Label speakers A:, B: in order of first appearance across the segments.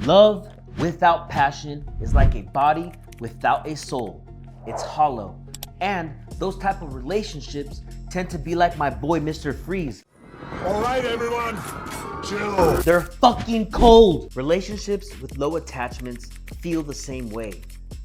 A: Love without passion is like a body without a soul. It's hollow. And those type of relationships tend to be like my boy Mr. Freeze.
B: All right, everyone, chill.
A: They're fucking cold. Relationships with low attachments feel the same way.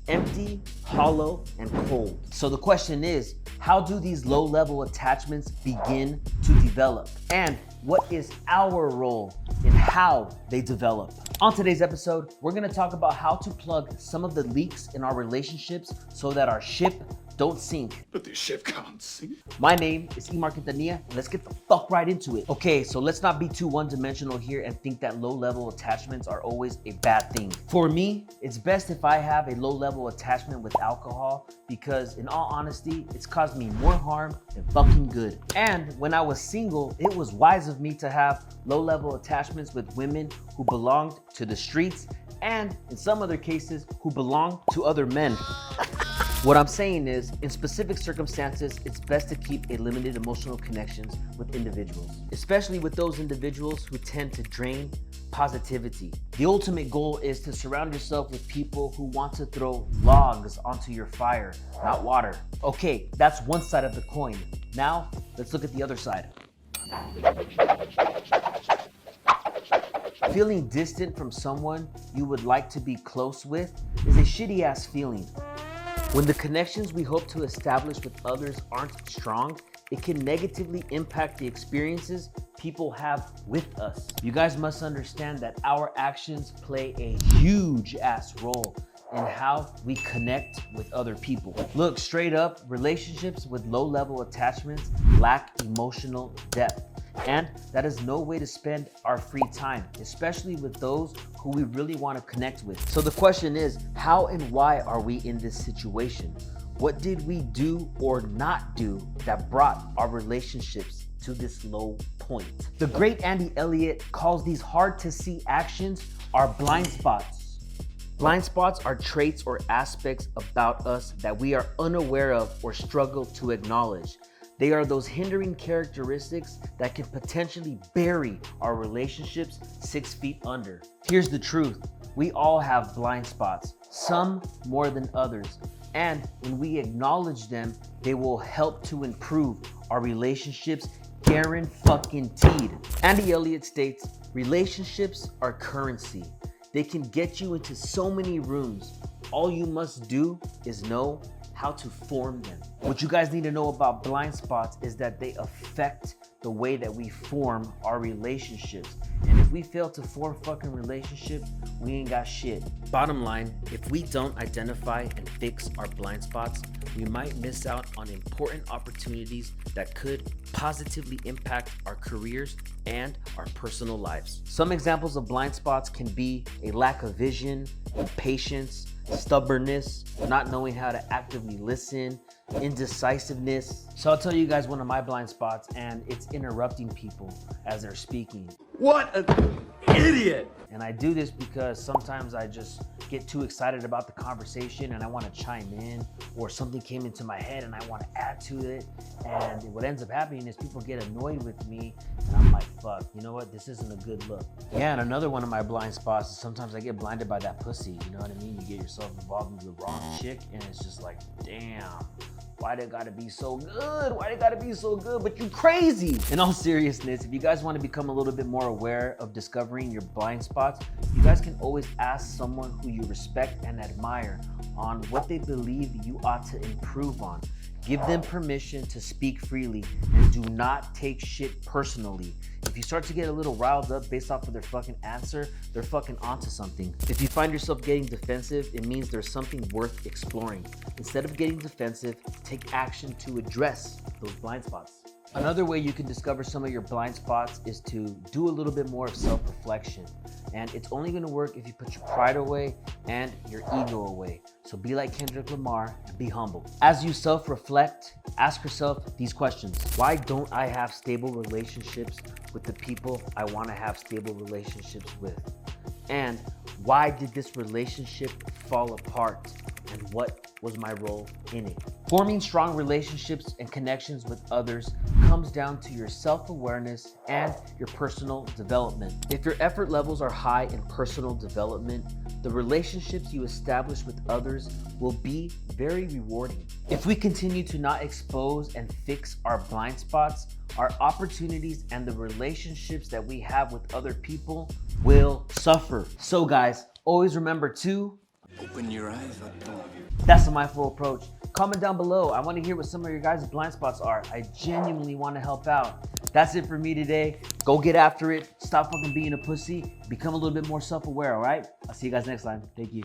A: Empty, hollow, and cold. So the question is, how do these low-level attachments begin to develop? And what is our role in how they develop? On today's episode, we're gonna talk about how to plug some of the leaks in our relationships so that our ship don't sink.
B: But this ship can't sink.
A: My name is Imar Quintanilla, and let's get the fuck right into it. Okay, so let's not be too one-dimensional here and think that low-level attachments are always a bad thing. For me, it's best if I have a low-level attachment with alcohol because in all honesty, it's caused me more harm than fucking good. And when I was single, it was wise of me to have low-level attachments with women who belonged to the streets and in some other cases, who belonged to other men. What I'm saying is, in specific circumstances, it's best to keep a limited emotional connections with individuals, especially with those individuals who tend to drain positivity. The ultimate goal is to surround yourself with people who want to throw logs onto your fire, not water. Okay, that's one side of the coin. Now, let's look at the other side. Feeling distant from someone you would like to be close with is a shitty ass feeling. When the connections we hope to establish with others aren't strong, it can negatively impact the experiences people have with us. You guys must understand that our actions play a huge ass role in how we connect with other people. Look, straight up, relationships with low-level attachments lack emotional depth. And that is no way to spend our free time, especially with those who we really want to connect with. So the question is, how and why are we in this situation? What did we do or not do that brought our relationships to this low point? The great Andy Elliott calls these hard to see actions our blind spots. Blind spots are traits or aspects about us that we are unaware of or struggle to acknowledge. They are those hindering characteristics that can potentially bury our relationships 6 feet under. Here's the truth. We all have blind spots, some more than others. And when we acknowledge them, they will help to improve our relationships guaranteed. Andy Elliott states, relationships are currency. They can get you into so many rooms. All you must do is know how to form them. What you guys need to know about blind spots is that they affect the way that we form our relationships. And if we fail to form fucking relationships, we ain't got shit. Bottom line, if we don't identify and fix our blind spots, we might miss out on important opportunities that could positively impact our careers and our personal lives. Some examples of blind spots can be a lack of vision, impatience, stubbornness, not knowing how to actively listen, indecisiveness. So I'll tell you guys one of my blind spots, and it's interrupting people as they're speaking.
B: What an idiot!
A: And I do this because sometimes I just get too excited about the conversation and I want to chime in, or something came into my head and I want to add to it. And what ends up happening is people get annoyed with me and I'm like, fuck, you know what? This isn't a good look. Yeah, and another one of my blind spots is sometimes I get blinded by that pussy. You know what I mean? You get yourself involved in the wrong chick and it's just like, damn. Why they gotta be so good? Why they gotta be so good? But you crazy. In all seriousness, if you guys want to become a little bit more aware of discovering your blind spots, you guys can always ask someone who you respect and admire on what they believe you ought to improve on. Give them permission to speak freely and do not take shit personally. If you start to get a little riled up based off of their fucking answer, they're fucking onto something. If you find yourself getting defensive, it means there's something worth exploring. Instead of getting defensive, take action to address those blind spots. Another way you can discover some of your blind spots is to do a little bit more of self-reflection. And it's only gonna work if you put your pride away and your ego away. So be like Kendrick Lamar and be humble. As you self-reflect, ask yourself these questions. Why don't I have stable relationships with the people I wanna have stable relationships with? And why did this relationship fall apart? And what was my role in it? Forming strong relationships and connections with others comes down to your self-awareness and your personal development. If your effort levels are high in personal development, the relationships you establish with others will be very rewarding. If we continue to not expose and fix our blind spots, our opportunities and the relationships that we have with other people will suffer. So guys, always remember to
B: Open your eyes, Otto.
A: That's a mindful approach. Comment down below. I want to hear what some of your guys' blind spots are. I genuinely want to help out. That's it for me today. Go get after it. Stop fucking being a pussy. Become a little bit more self-aware, all right? I'll see you guys next time. Thank you.